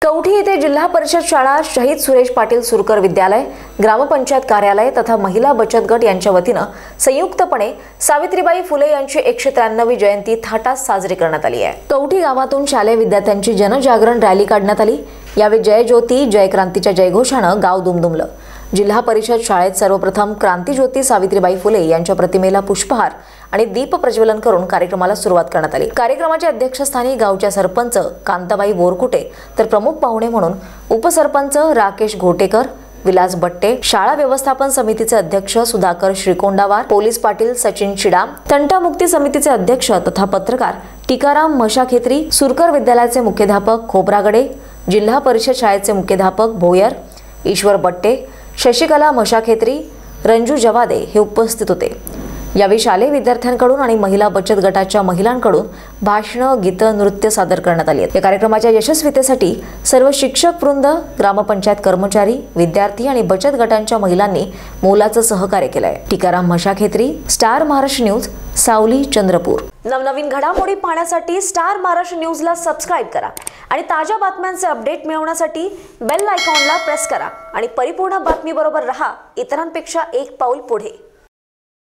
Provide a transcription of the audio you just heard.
कवठी येथे जिल्हा परिषद शाळा, शहीद सुरेश पाटील सुरकर विद्यालय, ग्रामपंचायत कार्यालय तथा महिला बचत गट यांच्या वतीने संयुक्तपणे सावित्रीबाई फुले यांची 193वी जयंती थाटात साजरी करण्यात आली आहे। कवठी गावातून शालेय विद्यार्थ्यांची जनजागरण रॅली काढण्यात आली। यावेळी जय ज्योती जय क्रांतीच्या जयघोषाने गाव दुमदुमलं। जिल्हा परिषद शाळेत सर्वप्रथम क्रांतिज्योती सावित्रीबाई फुले यांच्या प्रतिमेला पुष्पहार आणि दीप प्रज्वलन करून कार्यक्रमाला सुरुवात करण्यात आली। कार्यक्रमाच्या अध्यक्षस्थानी गावच्या सरपंच कांताबाई बोरकुटे तर प्रमुख पाहुणे म्हणून उपसरपंच राकेश घोटेकर, विलास बट्टे, शाळा व्यवस्थापन समितीचे अध्यक्ष सुधाकर श्रीकोंडावार, पोलीस पाटील सचिन चिडाम, तंटामुक्ती समितीचे अध्यक्ष तथा पत्रकार टीकाराम मशाखेत्री, सुरकर विद्यालयाचे मुख्याध्यापक खोब्रागडे, जिल्हा परिषद शाळेचे मुख्याध्यापक भोयर, ईश्वर बट्टे, शशिकला मशाखेत्री, रंजू जवादे हे उपस्थित होते। यावेळी शालेय विद्यार्थ्यांकडून आणि महिला बचत गटाच्या महिलांकडून भाषण, गीत, नृत्य सादर करण्यात आली। या कार्यक्रमाच्या यशस्वीतेसाठी सर्व शिक्षक वृंद, ग्रामपंचायत कर्मचारी, विद्यार्थी आणि बचत गटांच्या महिलांनी मोलाचं सहकार्य केलंय। टीकाराम मशाखेत्री, स्टार महाराष्ट्र न्यूज, सावली, चंद्रपूर। नवनवीन घडामोडी पाहण्यासाठी स्टार महाराष्ट्र न्यूजला सबस्क्राइब करा आणि ताज्या बातम्यांचे अपडेट मिळवण्यासाठी बेल आयकॉनला प्रेस करा आणि परिपूर्ण बातमीबरोबर रहा, इतरांपेक्षा एक पाऊल पुढे।